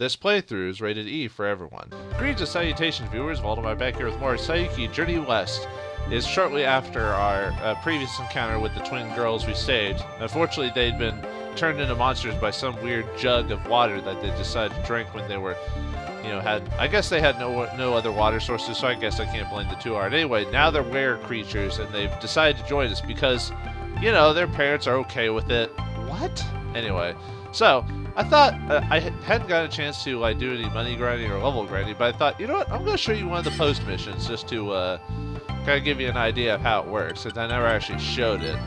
This playthrough is rated E for everyone. Greetings and salutations, viewers. Vauldemare back here with more Saiyuki Journey West. Is shortly after our previous encounter with the twin girls we saved. Unfortunately, they'd been turned into monsters by some weird jug of water that they decided to drink when they were, I guess they had no other water sources, so I guess I can't blame the two hard. Anyway, now they're were creatures, and they've decided to join us because, their parents are okay with it. What? Anyway, so I thought I hadn't gotten a chance to do any money grinding or level grinding, but I thought, you know what, I'm going to show you one of the post missions just to kind of give you an idea of how it works, since I never actually showed it.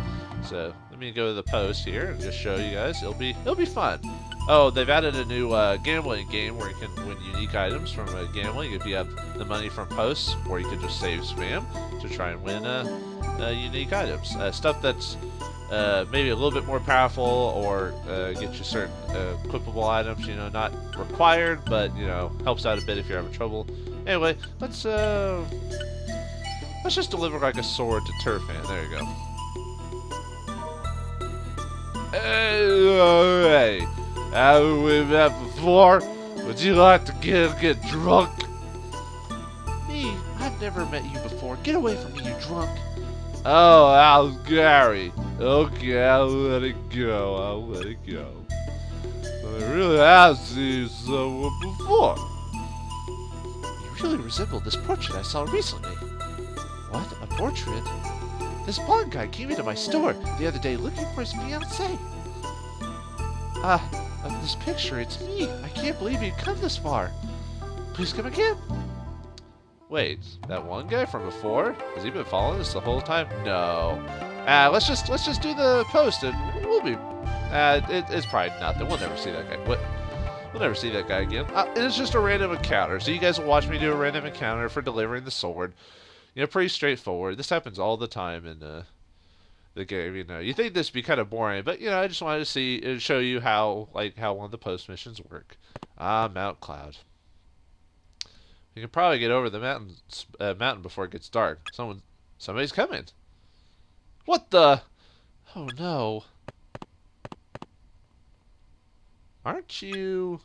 So let me go to the post here and just show you guys. It'll be fun. Oh, they've added a new gambling game where you can win unique items from gambling if you have the money from posts, or you could just save spam to try and win unique items. Stuff that's maybe a little bit more powerful, or get you certain equipable items, not required, but, helps out a bit if you're having trouble. Anyway, let's just deliver like a sword to Turfan. There you go. Hey, haven't we met before? Would you like to get drunk? Me? I've never met you before. Get away from me, you drunk. Oh, how's Gary? Okay, I'll let it go. I really have seen someone before. You really resemble this portrait I saw recently. What? A portrait? This blonde guy came into my store the other day looking for his fiance. This picture, it's me. I can't believe you'd come this far. Please come again. Wait, that one guy from before? Has he been following us the whole time? No. Let's just do the post and we'll be. It's probably nothing. We'll never see that guy. What? We'll never see that guy again. It's just a random encounter. So you guys will watch me do a random encounter for delivering the sword. Pretty straightforward. This happens all the time in the game. You think this would be kind of boring, but I just wanted to show you how one of the post missions work. Mount Cloud. You can probably get over the mountain before it gets dark. Somebody's coming. What the? Oh no! Aren't you?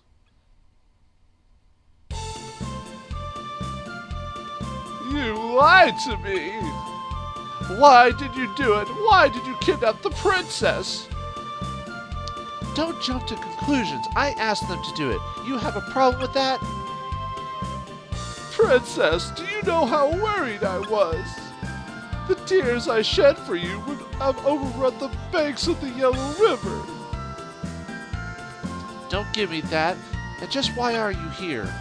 You lied to me! Why did you do it? Why did you kidnap the princess? Don't jump to conclusions. I asked them to do it. You have a problem with that? Princess, do you know how worried I was? The tears I shed for you would have overrun the banks of the Yellow River. Don't give me that. And just why are you here?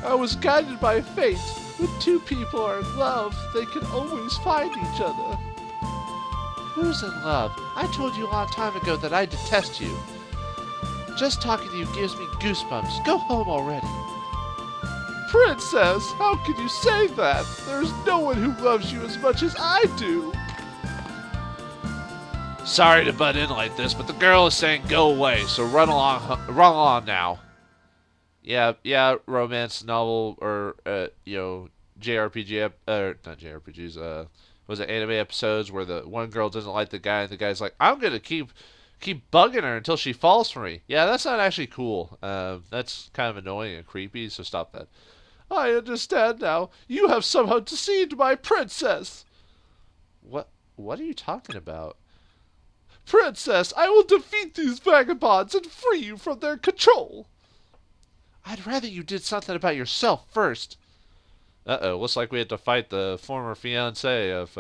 I was guided by fate. When two people are in love, they can always find each other. Who's in love? I told you a long time ago that I detest you. Just talking to you gives me goosebumps. Go home already. Princess, how can you say that? There's no one who loves you as much as I do. Sorry to butt in like this, but the girl is saying go away, so run along now. Yeah, romance novel or JRPG not JRPGs. Was it anime episodes where the one girl doesn't like the guy and the guy's like, I'm gonna keep bugging her until she falls for me. Yeah, that's not actually cool. That's kind of annoying and creepy. So stop that. I understand now. You have somehow deceived my princess. What are you talking about? Princess, I will defeat these vagabonds and free you from their control. I'd rather you did something about yourself first. Uh-oh, looks like we had to fight the former fiance of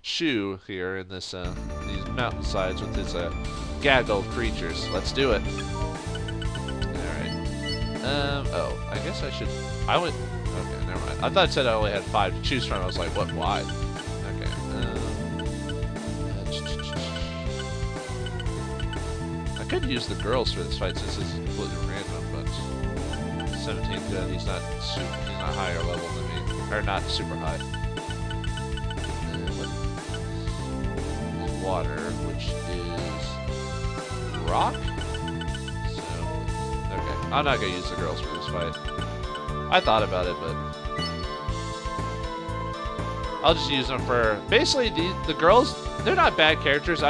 Shu here in this these mountainsides with his gaggle creatures. Let's do it. Alright. Oh, I guess okay, never mind. I thought it said I only had 5 to choose from. I was like, what, why? Okay. I could use the girls for this fight since this is completely random, but 17 good. He's not higher level than me, or not super high. Water, which is rock. So, okay, I'm not gonna use the girls for this fight. I thought about it, but I'll just use them for basically the girls. They're not bad characters.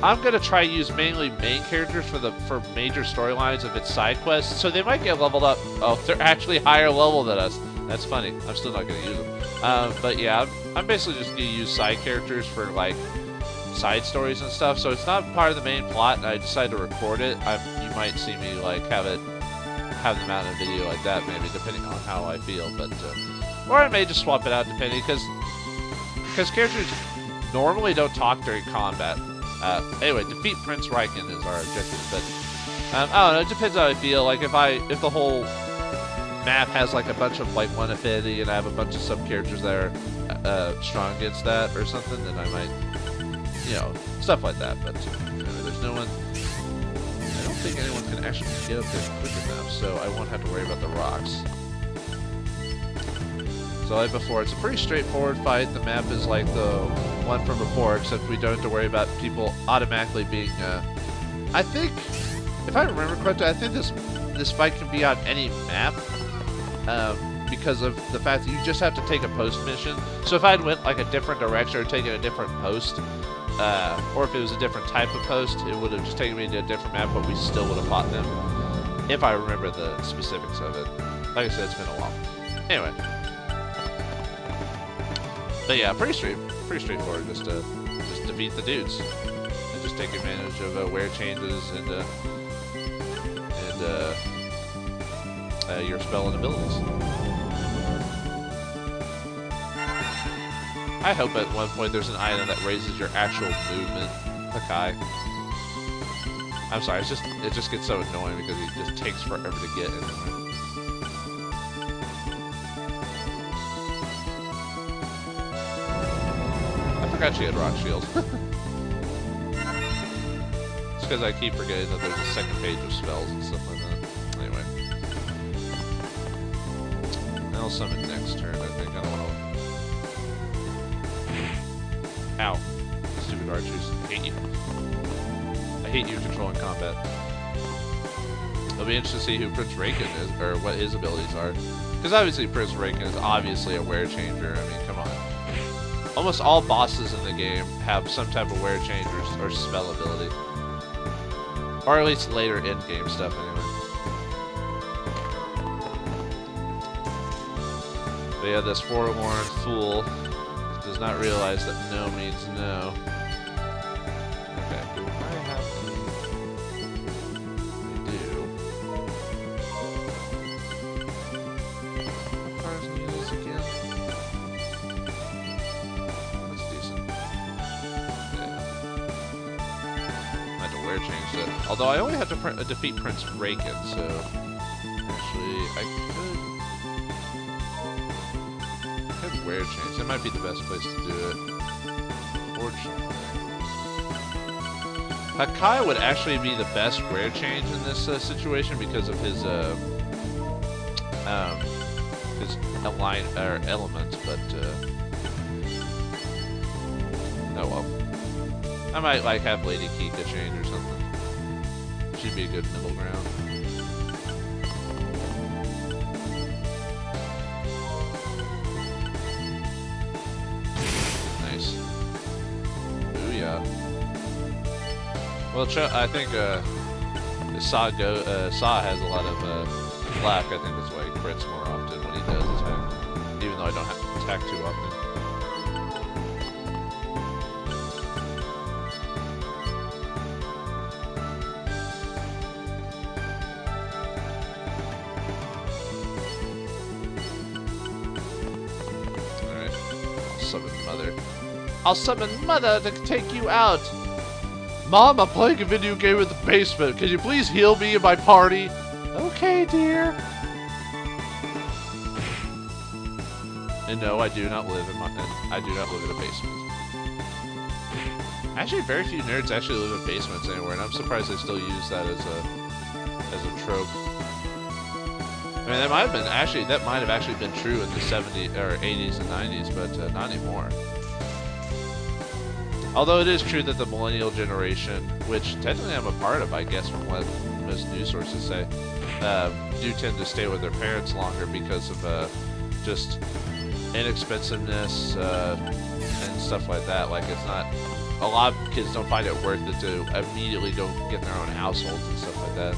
I'm gonna try to use mainly main characters for major storylines of its side quests, so they might get leveled up. Oh, they're actually higher level than us. That's funny. I'm still not gonna use them. But yeah, I'm basically just gonna use side characters for like side stories and stuff. So it's not part of the main plot, and I decided to record it. You might see me like have them out in a video like that, maybe depending on how I feel. But or I may just swap it out depending, because characters normally don't talk during combat. Anyway, defeat Prince Riken is our objective, but I don't know, it depends how I feel. Like if the whole map has like a bunch of like one affinity and I have a bunch of sub-characters that are strong against that or something, then I might, you know, stuff like that. But there's no one, I don't think anyone can actually get up there quick enough, so I won't have to worry about the rocks. So like before, it's a pretty straightforward fight. The map is like the one from before, except we don't have to worry about people automatically being, I think, if I remember correctly, I think this fight can be on any map, because of the fact that you just have to take a post mission. So if I'd went like a different direction or taken a different post, or if it was a different type of post, it would have just taken me to a different map, but we still would have fought them, if I remember the specifics of it. Like I said, it's been a while. Anyway. But yeah, pretty straightforward. Just defeat the dudes and just take advantage of wear changes and your spell and abilities. I hope at one point there's an item that raises your actual movement. Hakai. I'm sorry, it just gets so annoying because it just takes forever to get anywhere. I forgot she had rock shield. It's because I keep forgetting that there's a second page of spells and stuff like that. Anyway. I'll summon next turn, I think. I don't know. Ow. Stupid archers. I hate you. I hate you controlling combat. It'll be interesting to see who Prince Raken is, or what his abilities are. Because obviously Prince Raken is obviously a wear changer. I mean, come on. Almost all bosses in the game have some type of wear change or spell ability. Or at least later in-game stuff, anyway. But yeah, this forlorn fool does not realize that no means no. Okay, do I have any? I do. What cards do you use again? Changed it. Although I only have to defeat Prince Raken, so actually I could wear change. That might be the best place to do it. Fortunately, Hakai would actually be the best wear change in this situation because of his element, but oh well. I might like have Lady Kika change or something. She'd be a good middle ground. Nice. Booyah. Well, I think Sa has a lot of black. I think that's why he crits more often when he does attack. Even though I don't have to attack too often. I'll summon Mother to take you out. Mom, I'm playing a video game in the basement. Can you please heal me and my party? Okay, dear. And no, I do not live in a basement. Actually, very few nerds actually live in basements anywhere, and I'm surprised they still use that as a trope. I mean, that might have actually been true in the 70s or 80s and 90s, but not anymore. Although it is true that the millennial generation, which technically I'm a part of, I guess, from what most news sources say, do tend to stay with their parents longer because of just inexpensiveness and stuff like that. Like, it's not a lot of kids don't find it worth it to immediately go get their own households and stuff like that.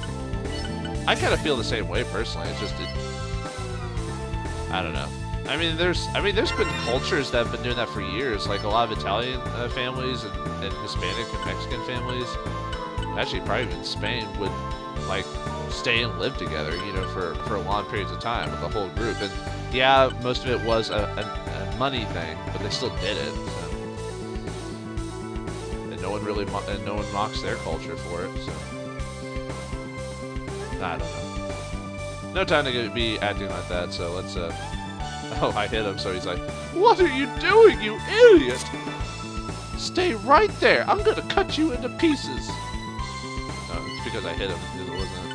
I kind of feel the same way personally. It's just, I don't know. I mean, there's been cultures that have been doing that for years. Like a lot of Italian families and Hispanic and Mexican families, actually probably even Spain, would like stay and live together, you know, for long periods of time with the whole group. And yeah, most of it was a money thing, but they still did it. So. And no one mocks their culture for it. So I don't know. No time to be acting like that. So let's. Oh, I hit him. So he's like, "What are you doing, you idiot? Stay right there. I'm gonna cut you into pieces." No, it's because I hit him. It wasn't.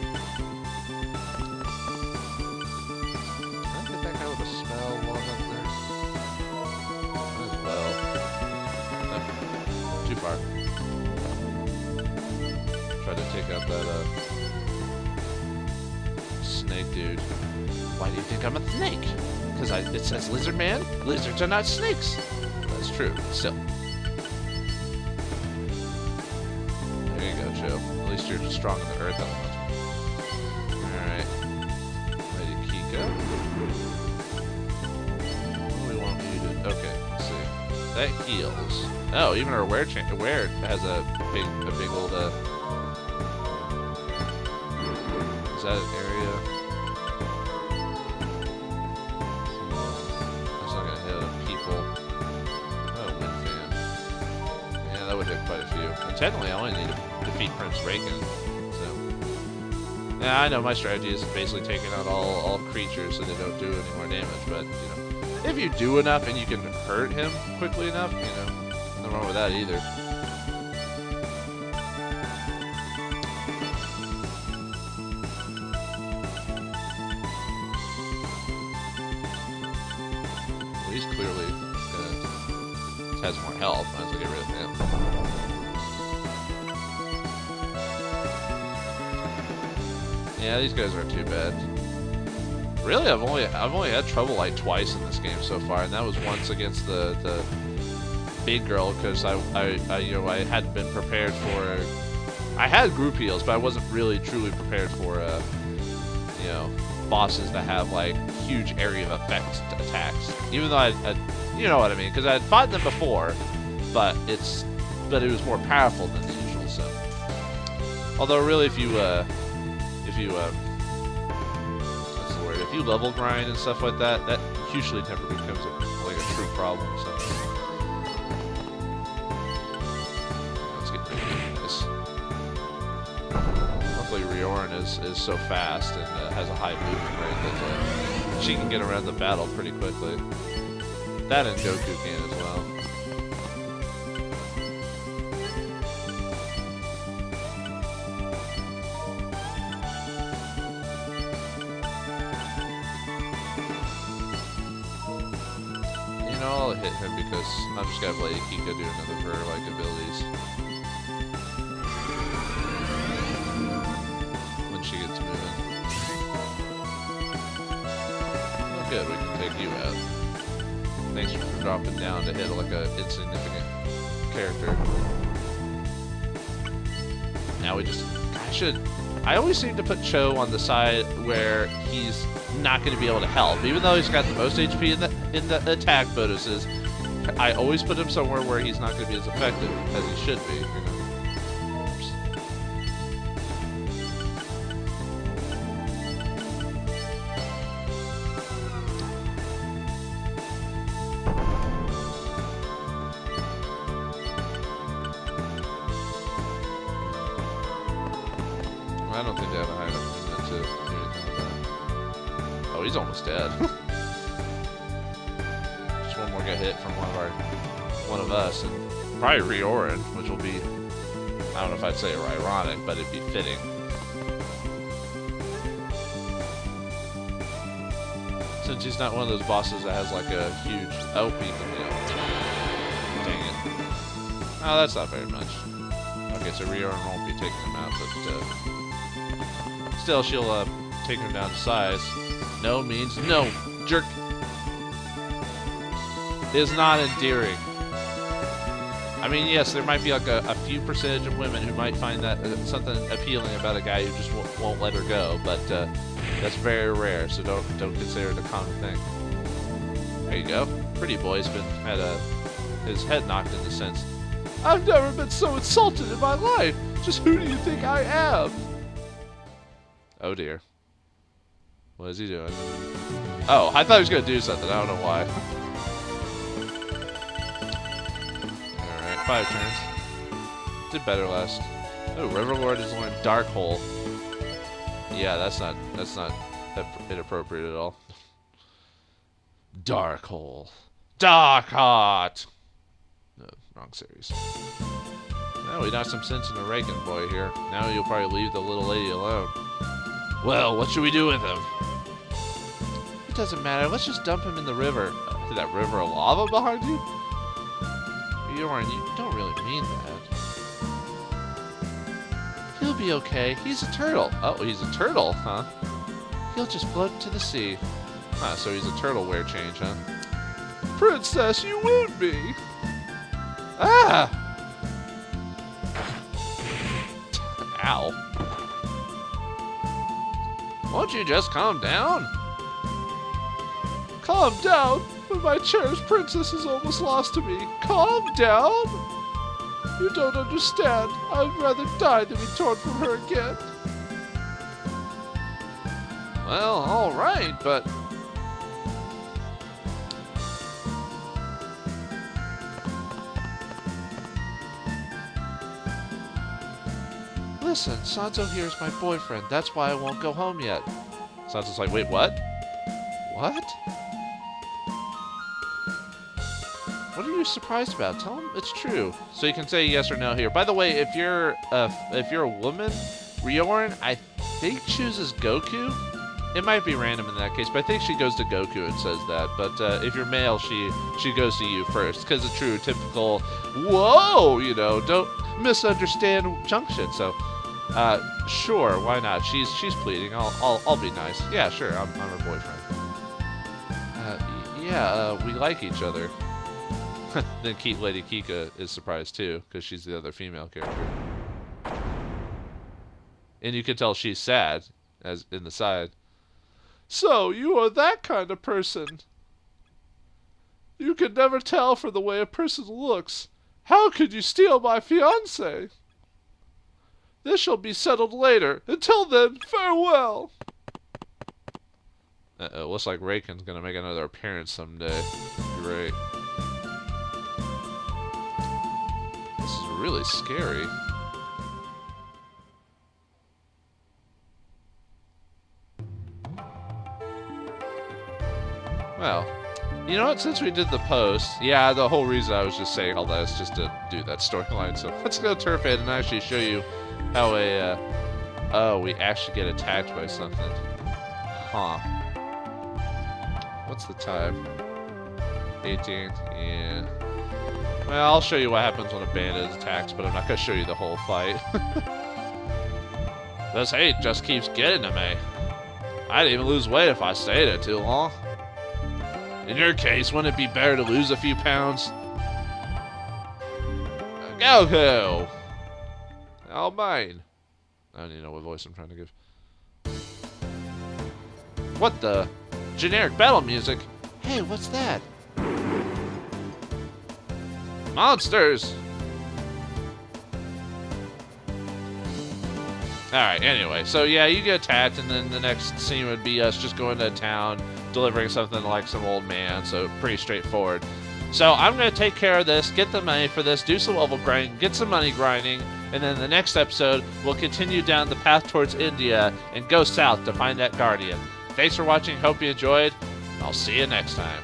Too far. Try to take out that snake dude. Why do you think I'm a snake? Because it says lizard man. Lizards are not snakes. That's true. Still. There you go, Joe. At least you're just strong in the earth element. Alright. Ready, Kiko? What do we want you to do? Okay, let's see. That heals. Oh, even our wear has a big old is that an area? That's not gonna hit people. Oh, wind fan. Yeah, that would hit quite a few. And technically, I only need to defeat Prince Raken. So yeah, I know my strategy is basically taking out all creatures so they don't do any more damage. But you know, if you do enough and you can hurt him quickly enough, you know. Nothing wrong with that either. Well, he's clearly has more health. Might as well get rid of him. Yeah, these guys aren't too bad. Really, I've only had trouble like twice in this game so far, and that was once against the big girl, because I hadn't been prepared for. I had group heals, but I wasn't really truly prepared for you know, bosses that have like huge area of effect attacks. Even though I you know what I mean, because I had fought them before, but it was more powerful than the usual. So, although really, if you what's the word? If you level grind and stuff like that, that usually never becomes like a true problem. So. Riorin is so fast and has a high movement rate that she can get around the battle pretty quickly. That and Goku can as well. You know, I'll hit him because I'm just gonna let Kiko do another of her like abilities. She gets moving. Oh, good, we can take you out. Thanks for dropping down to hit like a insignificant character. Now we just... I always seem to put Cho on the side where he's not going to be able to help. Even though he's got the most HP in the attack bonuses, I always put him somewhere where he's not going to be as effective as he should be. You know? I don't think they have a high enough movement to do anything with that. Oh, he's almost dead. Just one more get hit from one of us, and probably Riorin, which will be, I don't know if I'd say ironic, but it'd be fitting. Since he's not one of those bosses that has like a huge beacon, you know. Dang it. Oh, that's not very much. Okay, so Riorin won't be taking him out, but still, she'll take him down to size. No means no, jerk. Is not endearing. I mean, yes, there might be like a few percentage of women who might find that something appealing about a guy who just won't let her go, but that's very rare, so don't consider it a common thing. There you go. Pretty boy's had his head knocked into sense. I've never been so insulted in my life. Just who do you think I am? Oh dear. What is he doing? Oh, I thought he was gonna do something. I don't know why. Alright, 5 turns. Did better last. Oh, Riverlord is learned Dark Hole. Yeah, that's not inappropriate at all. Dark Hole. Dark Heart! No, wrong series. Now we knocked some sense into Reagan boy here. Now you'll probably leave the little lady alone. Well, what should we do with him? It doesn't matter. Let's just dump him in the river. Is that river of lava behind you? Bjorn, you don't really mean that. He'll be okay. He's a turtle. Oh, he's a turtle, huh? He'll just float to the sea. Huh, so he's a turtle wear change, huh? Princess, you wound me! Ah! Ow. Won't you just calm down? Calm down? But my cherished princess is almost lost to me. Calm down? You don't understand. I'd rather die than be torn from her again. Well, alright, but... Listen, Sanzo here is my boyfriend. That's why I won't go home yet. Sanzo's like, wait, what? What? What are you surprised about? Tell him it's true. So you can say yes or no here. By the way, if you're a woman, Ryorn, I think chooses Goku. It might be random in that case, but I think she goes to Goku and says that. But if you're male, she goes to you first, because the true typical, whoa, you know, don't misunderstand junction. So, sure, why not? She's pleading. I'll be nice. Yeah, sure. I'm her boyfriend. We like each other. Then Lady Kika is surprised too, because she's the other female character. And you can tell she's sad, as in the side. So, you are that kind of person. You can never tell from the way a person looks. How could you steal my fiance? This shall be settled later. Until then, farewell. Uh-oh, looks like Reiken's gonna make another appearance someday. Great. This is really scary. Well, you know what? Since we did the post, yeah, the whole reason I was just saying all that is just to do that storyline. So let's go turf it and actually show you how oh, we actually get attacked by something. Huh. What's the time? 18. Yeah. Well, I'll show you what happens when a bandit attacks, but I'm not gonna show you the whole fight. This hate just keeps getting to me. I'd even lose weight if I stayed there too long. In your case, wouldn't it be better to lose a few pounds? Goku! All mine. I don't even know what voice I'm trying to give. What the? Generic battle music? Hey, what's that? Monsters! Alright, anyway, so yeah, you get attacked, and then the next scene would be us just going to town, delivering something like some old man, so pretty straightforward. So I'm going to take care of this, get the money for this, do some level grinding, get some money grinding, and then the next episode, we'll continue down the path towards India and go south to find that Guardian. Thanks for watching, hope you enjoyed, and I'll see you next time.